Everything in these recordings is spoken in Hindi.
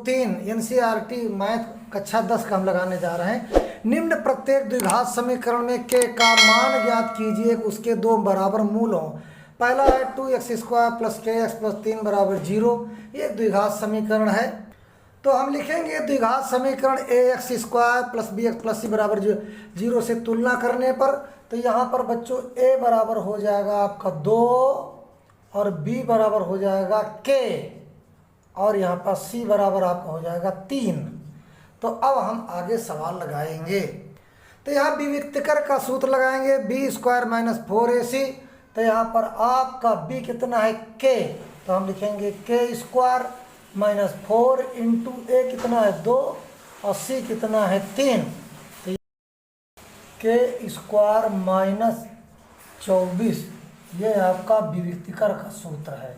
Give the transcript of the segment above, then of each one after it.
3 एनसीईआरटी मैथ कक्षा 10 का हम लगाने जा रहे हैं। निम्न प्रत्येक द्विघात समीकरण में के का मान ज्ञात कीजिए, उसके दो बराबर मूल हों। पहला है 2x² प्लस kx प्लस 3 बराबर 0। ये एक द्विघात समीकरण है। तो हम लिखेंगे द्विघात समीकरण ax² plus bx plus c बराबर 0 से तुलना करने पर, तो यहाँ पर बच्चों a बराबर हो जाएगा आपका 2 और b बराबर हो जाएगा k और यहाँ पर c बराबर आपका हो जाएगा 3। तो अब हम आगे सवाल लगाएंगे। तो यहाँ विविक्तकर का सूत्र लगाएंगे b² माइनस 4ac। तो यहाँ पर आपका b कितना है k, तो हम लिखेंगे k² माइनस 4 इंटू a कितना है 2 और c कितना है 3। तो k² माइनस 24 ये आपका विविक्तकर का सूत्र है।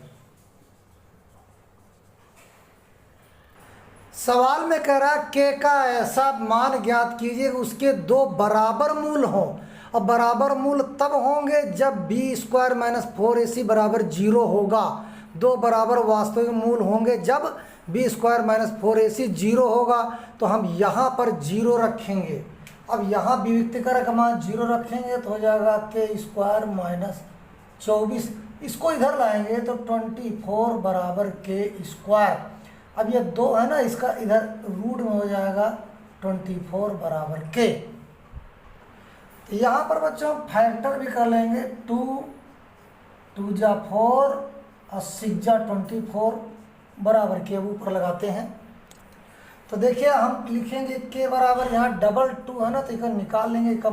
सवाल में कह रहा है k का ऐसा मान ज्ञात कीजिए उसके दो बराबर मूल हों। और बराबर मूल तब होंगे जब b² माइनस 4ac बराबर 0 होगा। दो बराबर वास्तविक मूल होंगे जब b² माइनस 4ac 0 होगा। तो हम यहाँ पर 0 रखेंगे। अब यहाँ विविक्तकर का मान 0 रखेंगे तो हो जाएगा k² माइनस 24। इसको इधर लाएंगे तो 24 बराबर k²। अब ये 2 है ना, इसका इधर रूट में हो जाएगा 24 बराबर k। तो यहाँ पर बच्चों फैक्टर भी कर लेंगे 2 जा 4 और 6 जा 24 बराबर के ऊपर लगाते हैं। तो देखिए हम लिखेंगे के बराबर यहाँ डबल 2 है ना, तो इसका निकाल लेंगे। इसका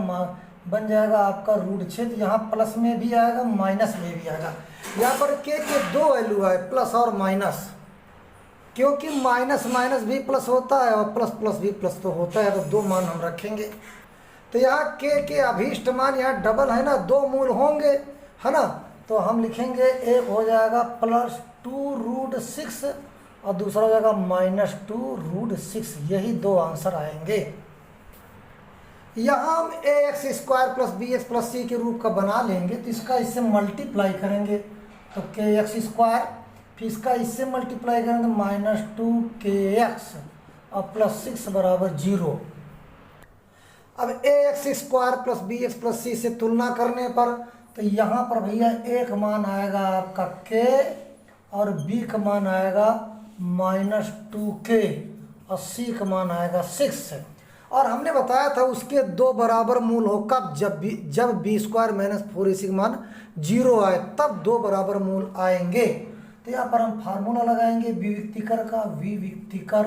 बन जाएगा आपका रूट 6। यहाँ प्लस में भी आएगा माइनस में भी आएगा। यहाँ पर के दो वैल्यू है प्लस और माइनस, क्योंकि माइनस माइनस भी प्लस होता है और प्लस प्लस भी प्लस तो होता है। तो दो मान हम रखेंगे। तो यहाँ के अभीष्ट मान यहाँ डबल है ना, दो मूल होंगे है ना। तो हम लिखेंगे एक हो जाएगा +2 रूट 6 और दूसरा हो जाएगा -2 रूट 6। यही दो आंसर आएंगे। यहाँ हम ax² plus bx plus c के रूप का बना लेंगे। तो इसका इससे मल्टीप्लाई करेंगे तो kx², फिर इसका इससे मल्टीप्लाई करेंगे तो -2kx और प्लस 6 बराबर 0। अब ax² plus bx plus c से तुलना करने पर तो यहाँ पर भैया एक मान आएगा आपका k और b का मान आएगा -2k और c का मान आएगा 6। और हमने बताया था उसके दो बराबर मूल हो कब, जब b² माइनस 4ac का मान 0 आए तब दो बराबर मूल आएंगे। तो यहाँ पर हम फार्मूला लगाएंगे विविक्तिकर का, विविक्तिकर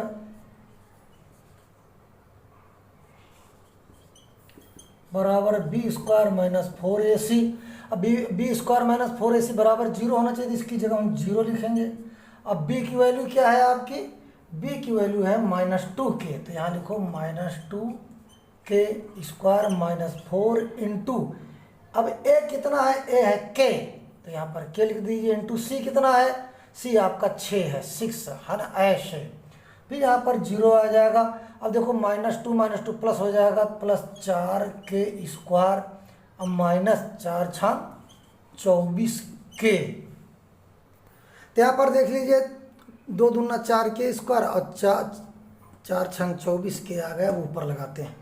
बराबर b² माइनस 4ac। अब b² माइनस 4ac बराबर 0 होना चाहिए, इसकी जगह हम 0 लिखेंगे। अब b की वैल्यू क्या है आपकी, b की वैल्यू है -2k। तो यहाँ लिखो -2k² माइनस 4 इंटू, अब a कितना है, a है k, तो यहाँ पर k लिख दीजिए इंटू c कितना है, c आपका 6 है, 6 है ना, ऐसे। फिर यहाँ पर 0 आ जाएगा। अब देखो -2 प्लस हो जाएगा +4k² अब -4 छान 24k। तो यहाँ पर देख लीजिए 2 दूना 4k² और 4 छंग 24k आ गया। ऊपर लगाते हैं।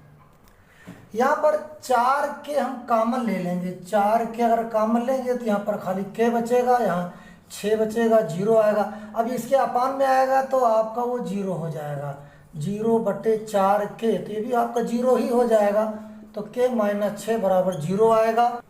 यहाँ पर 4k हम कॉमन ले लेंगे। 4k अगर कॉमन लेंगे तो यहाँ पर खाली k बचेगा, यहाँ 6 बचेगा, 0 आएगा। अब इसके अपान में आएगा तो आपका वो 0 हो जाएगा, 0/4k। तो ये भी आपका 0 ही हो जाएगा। तो k - 6 बराबर 0 आएगा।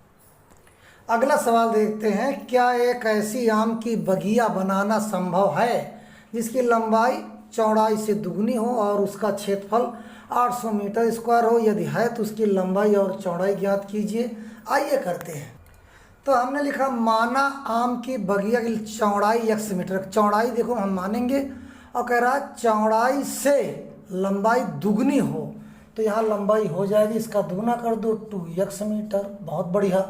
अगला सवाल देखते हैं, क्या एक ऐसी आम की बगिया बनाना संभव है जिसकी लंबाई चौड़ाई से दुगनी हो और उसका क्षेत्रफल 800 मीटर स्क्वायर हो? यदि है तो उसकी लंबाई और चौड़ाई ज्ञात कीजिए। आइए करते हैं। तो हमने लिखा माना आम की बगिया की चौड़ाई x मीटर। चौड़ाई देखो हम मानेंगे और कह रहा है चौड़ाई से लंबाई दुगनी हो, तो यहाँ लंबाई हो जाएगी, इसका दुगना कर दो 2x मीटर। बहुत बढ़िया।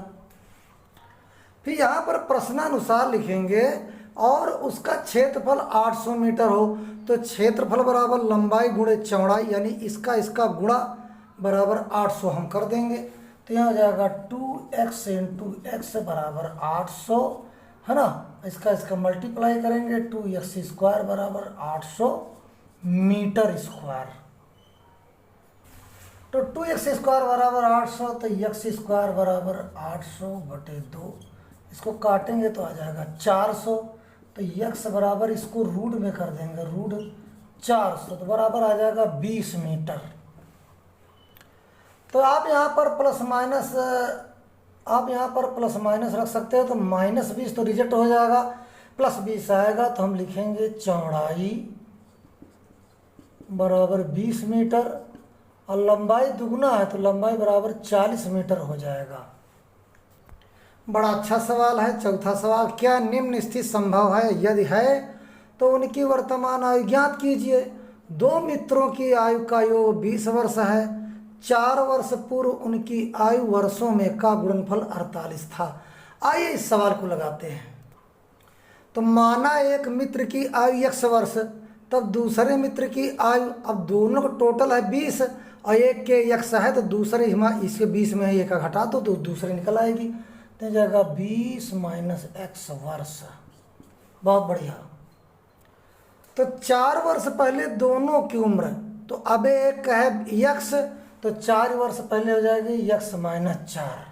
फिर यहाँ पर प्रश्नानुसार लिखेंगे और उसका क्षेत्रफल 800 मीटर हो, तो क्षेत्रफल बराबर लंबाई गुणे चौड़ाई, यानी इसका गुणा बराबर 800 हम कर देंगे। तो यहाँ हो जाएगा 2x इंटू x बराबर 800 है ना। इसका मल्टीप्लाई करेंगे 2x² बराबर 800 मीटर स्क्वायर। तो 2x स्क्वायर बराबर 800, तो x स्क्वायर बराबर 800/2, इसको काटेंगे तो आ जाएगा 400, तो x बराबर इसको रूट में कर देंगे, रूट 400, तो बराबर आ जाएगा 20 मीटर। तो आप यहाँ पर प्लस माइनस रख सकते हो, तो -20 तो रिजेक्ट हो जाएगा, +20 आएगा, तो हम लिखेंगे चौड़ाई बराबर 20 मीटर, और लंबाई दुगना है तो लंबाई बराबर 40 मीटर हो जाएगा। बड़ा अच्छा सवाल है। चौथा सवाल, क्या निम्न स्थिति संभव है? यदि है तो उनकी वर्तमान आयु ज्ञात कीजिए। दो मित्रों की आयु का योग 20 वर्ष है। 4 वर्ष पूर्व उनकी आयु वर्षों में का गुणनफल 48 था। आइए इस सवाल को लगाते हैं। तो माना एक मित्र की आयु x वर्ष, तब दूसरे मित्र की आयु, अब दोनों का टोटल है 20 और एक के x है, तो दूसरे इसके 20 में एक का घटा दो तो दूसरे निकल आएगी, तो जाएगा 20 - x वर्ष। बहुत बढ़िया। तो 4 वर्ष पहले दोनों की उम्र, तो अब एक है x, तो 4 वर्ष पहले हो जाएगी x - 4,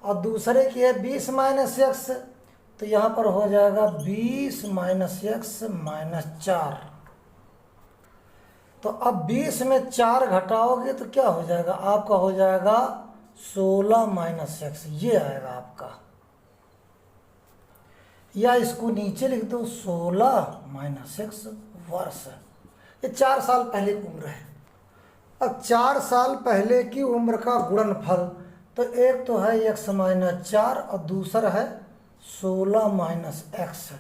और दूसरे की है 20 - x, तो यहाँ पर हो जाएगा 20 - x - 4। तो अब 20 में 4 घटाओगे तो क्या हो जाएगा? आपका हो जाएगा 16 - x, ये आएगा आपका, या इसको नीचे लिख दो 16 - x वर्ष। ये 4 साल पहले की उम्र है। अब 4 साल पहले की उम्र का गुणनफल, तो एक तो है x - 4 और दूसरा है 16 - x।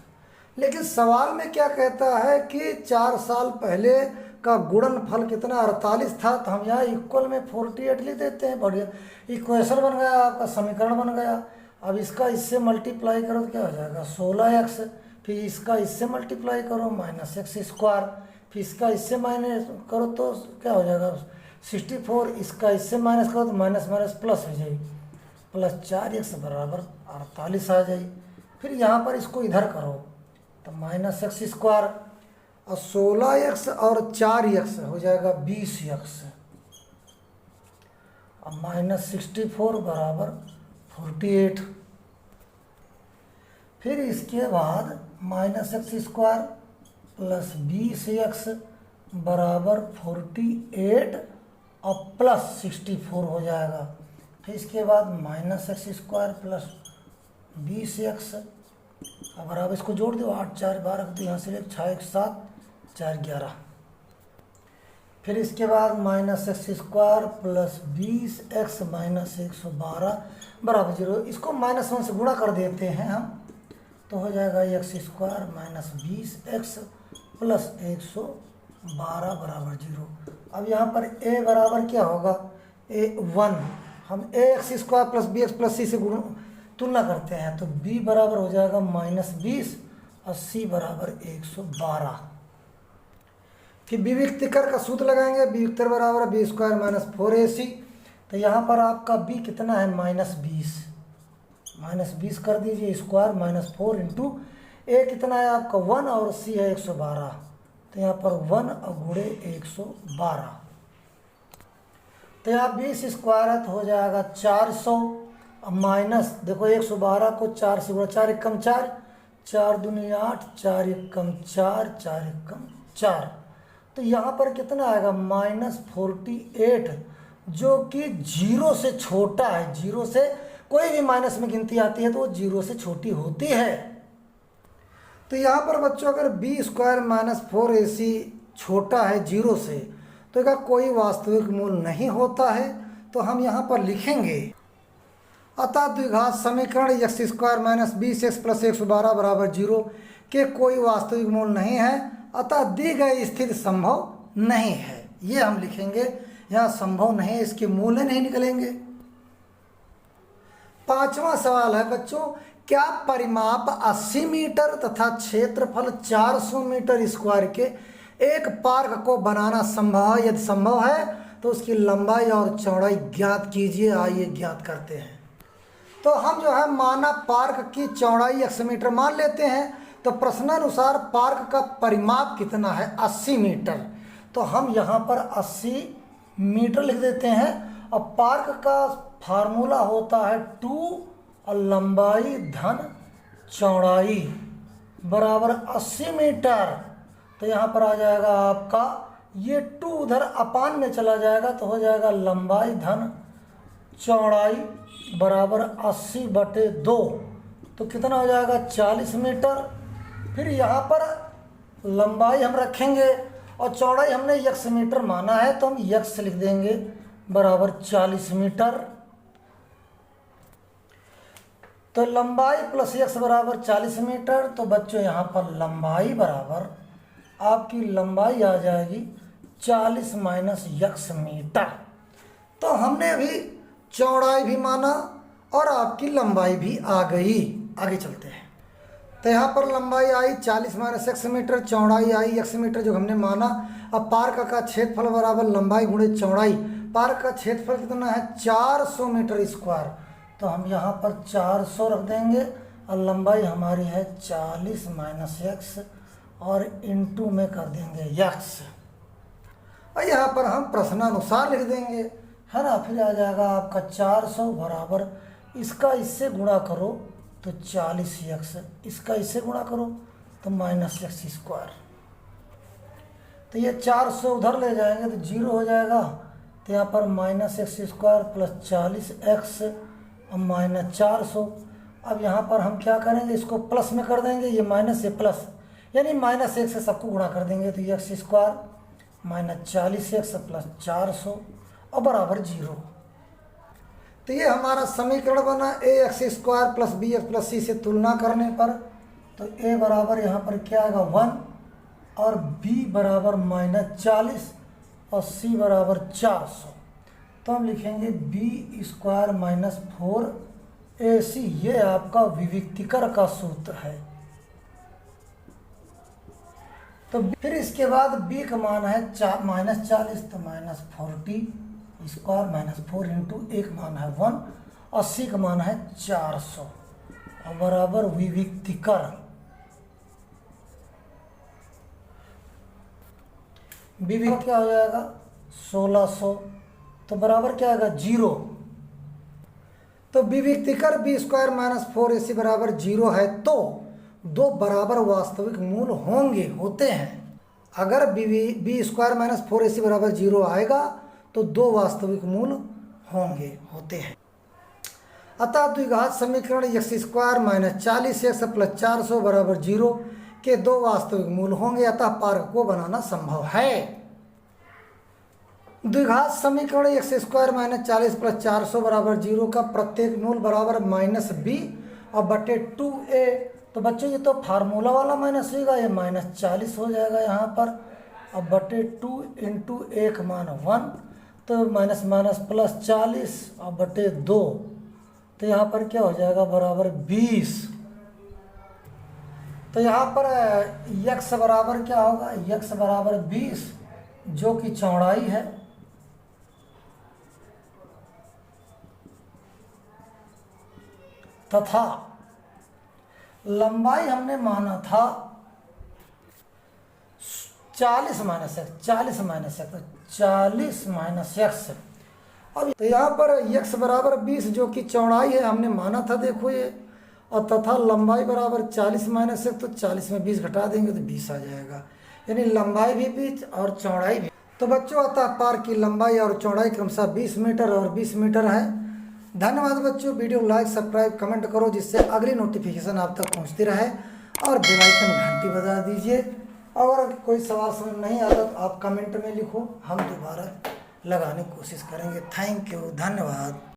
लेकिन सवाल में क्या कहता है कि 4 साल पहले का गुणनफल कितना 48 था, तो हम यहाँ इक्वल में 48 लिख देते हैं। बढ़िया, इक्वेशन बन गया आपका, समीकरण बन गया। अब इसका इससे मल्टीप्लाई करो तो क्या हो जाएगा 16x, फिर इसका इससे मल्टीप्लाई करो -x स्क्वायर, फिर इसका इससे माइनस करो तो क्या हो जाएगा 64, इसका इससे माइनस करो तो माइनस प्लस हो जाएगी, +4x बराबर 48 आ जाएगी। फिर यहाँ पर इसको इधर करो तो -x स्क्वायर और 16x और 4x हो जाएगा 20x, और -64 बराबर 48। फिर इसके बाद -x स्क्वायर + 20x बराबर 48 और +64 हो जाएगा। फिर इसके बाद -x स्क्वायर + 20x, अब आप इसको जोड़ दो, 8 4 12 तो यहाँ से 6 1 7 4 11। फिर इसके बाद -x स्क्वायर + 20x - 112 बराबर 0। इसको -1 से गुणा कर देते हैं हम, तो हो जाएगा x स्क्वायर - 20x + 112 बराबर 0। अब यहाँ पर a बराबर क्या होगा, a1। हम ax स्क्वायर + bx + c से तुलना करते हैं, तो b बराबर हो जाएगा -20 और c बराबर 112। फिर विविक्तिकर का सूत्र लगाएंगे, विविक्तर बराबर b स्क्वायर - 4ac। तो यहाँ पर आपका b कितना है -20 कर दीजिए स्क्वायर, -4 इंटू a कितना है आपका 1 और c है 112, तो यहाँ पर 1 और गुणे 112। तो यहाँ 20 स्क्वायर है तो हो जाएगा 400, अब माइनस देखो 112 को 4 से गुणा, 4 एकम 4, 4 दूनी 8, 4 एकम 4, 4 एकम 4, तो यहाँ पर कितना आएगा -48, जो कि 0 से छोटा है। 0 से कोई भी माइनस में गिनती आती है तो वो 0 से छोटी होती है। तो यहाँ पर बच्चों अगर b स्क्वायर - 4ac छोटा है 0 से, तो इसका कोई वास्तविक मूल नहीं होता है। तो हम यहाँ पर लिखेंगे, अतः द्विघात समीकरण x स्क्वायर - 20x + 112 बराबर 0 के कोई वास्तविक मूल नहीं है, अतः दी गई स्थिति संभव नहीं है। ये हम लिखेंगे, यहाँ संभव नहीं है, इसके मूल नहीं निकलेंगे। 5वां सवाल है बच्चों, क्या परिमाप 80 मीटर तथा क्षेत्रफल 400 मीटर स्क्वायर के एक पार्क को बनाना संभव है? यदि संभव है तो उसकी लंबाई और चौड़ाई ज्ञात कीजिए। आइए ज्ञात करते हैं। तो हम जो है माना पार्क की चौड़ाई 100 मीटर मान लेते हैं, तो प्रश्नानुसार पार्क का परिमाप कितना है 80 मीटर। तो हम यहाँ पर 80 मीटर लिख देते हैं। और पार्क का फार्मूला होता है 2 और लंबाई धन चौड़ाई बराबर 80 मीटर। तो यहाँ पर आ जाएगा आपका ये 2 उधर अपान में चला जाएगा तो हो जाएगा लंबाई धन चौड़ाई बराबर 80/2। तो कितना हो जाएगा 40 मीटर। फिर यहाँ पर लंबाई हम रखेंगे और चौड़ाई हमने x मीटर माना है तो हम x लिख देंगे बराबर 40 मीटर। तो लंबाई प्लस x बराबर 40 मीटर। तो बच्चों यहाँ पर लंबाई बराबर आपकी लंबाई आ जाएगी 40 माइनस x मीटर। तो हमने अभी चौड़ाई भी माना और आपकी लंबाई भी आ गई। आगे चलते हैं। तो यहाँ पर लंबाई आई 40 माइनस x मीटर, चौड़ाई आई x मीटर जो हमने माना। अब पार्क का क्षेत्रफल बराबर लंबाई गुणे चौड़ाई। पार्क का क्षेत्रफल कितना है 400 मीटर स्क्वायर। तो हम यहाँ पर 400 रख देंगे और लंबाई हमारी है 40 माइनस x और इंटू में कर देंगे x। और यहाँ पर हम प्रश्नानुसार लिख देंगे, है ना। फिर आ जाएगा आपका 400 बराबर इसका इससे गुणा करो तो 40x, इसका इससे गुणा करो तो माइनस x स्क्वायर। तो ये 400 उधर ले जाएंगे तो 0 हो जाएगा। तो यहाँ पर minus x square plus 40x और माइनस 400। अब यहाँ पर हम क्या करेंगे, इसको प्लस में कर देंगे, ये माइनस से प्लस, यानी माइनस 1 से सबको गुणा कर देंगे तो x square minus 40x plus 400 और बराबर 0। तो ये हमारा समीकरण बना ax square plus bx plus c से तुलना करने पर। तो a बराबर यहाँ पर क्या आएगा 1 और b बराबर माइनस 40 और c बराबर 400। तो हम लिखेंगे b स्क्वायर माइनस 4ac। ये आपका विविक्तिकर का सूत्र है। तो फिर इसके बाद b का मान है माइनस 40 तो माइनस 40 स्क्वायर माइनस 4 इंटू एक मान है 1 और c का मान है 400 और बराबर विविक्तिकर। विविक्त क्या हो जाएगा 1600 तो बराबर क्या आएगा 0। तो विविक्तिकर b स्क्वायर माइनस 4ac बराबर 0 है तो दो बराबर वास्तविक मूल होते हैं। अगर b स्क्वायर माइनस 4ac बराबर 0 आएगा तो दो वास्तविक मूल होते हैं। अतः द्विघात समीकरण x square minus 40x plus 400 बराबर 0 के दो वास्तविक मूल होंगे, अतः पार्क को बनाना संभव है। द्विघात समीकरण x स्क्वायर माइनस 40 प्लस 400 बराबर 0 का प्रत्येक मूल बराबर माइनस b और बटे 2a। तो बच्चों ये तो फार्मूला वाला माइनस होगा, ये माइनस 40 हो जाएगा यहाँ पर। अब बटे 2 इंटू एक मान 1 तो माइनस माइनस प्लस 40 और बटे 2 तो यहाँ पर क्या हो जाएगा बराबर 20। तो यहाँ पर x बराबर क्या होगा, x बराबर 20 जो कि चौड़ाई है तथा लंबाई हमने माना था 40 minus x, 40 minus x, 40 minus x। अब तो यहाँ पर x बराबर 20 जो कि चौड़ाई है हमने माना था, देखो ये, और तथा लंबाई बराबर 40 माइनस x। तो 40 में 20 घटा देंगे तो 20 आ जाएगा, यानी लंबाई भी 20 और चौड़ाई भी। तो बच्चों अतः पार्क की लंबाई और चौड़ाई क्रमशः 20 मीटर और 20 मीटर है। धन्यवाद बच्चों। वीडियो लाइक सब्सक्राइब कमेंट करो जिससे अगली नोटिफिकेशन आप तक पहुंचती रहे और बेल आइकन घंटी बजा दीजिए। अगर कोई सवाल समझ नहीं आता तो आप कमेंट में लिखो, हम दोबारा लगाने की कोशिश करेंगे। थैंक यू, धन्यवाद।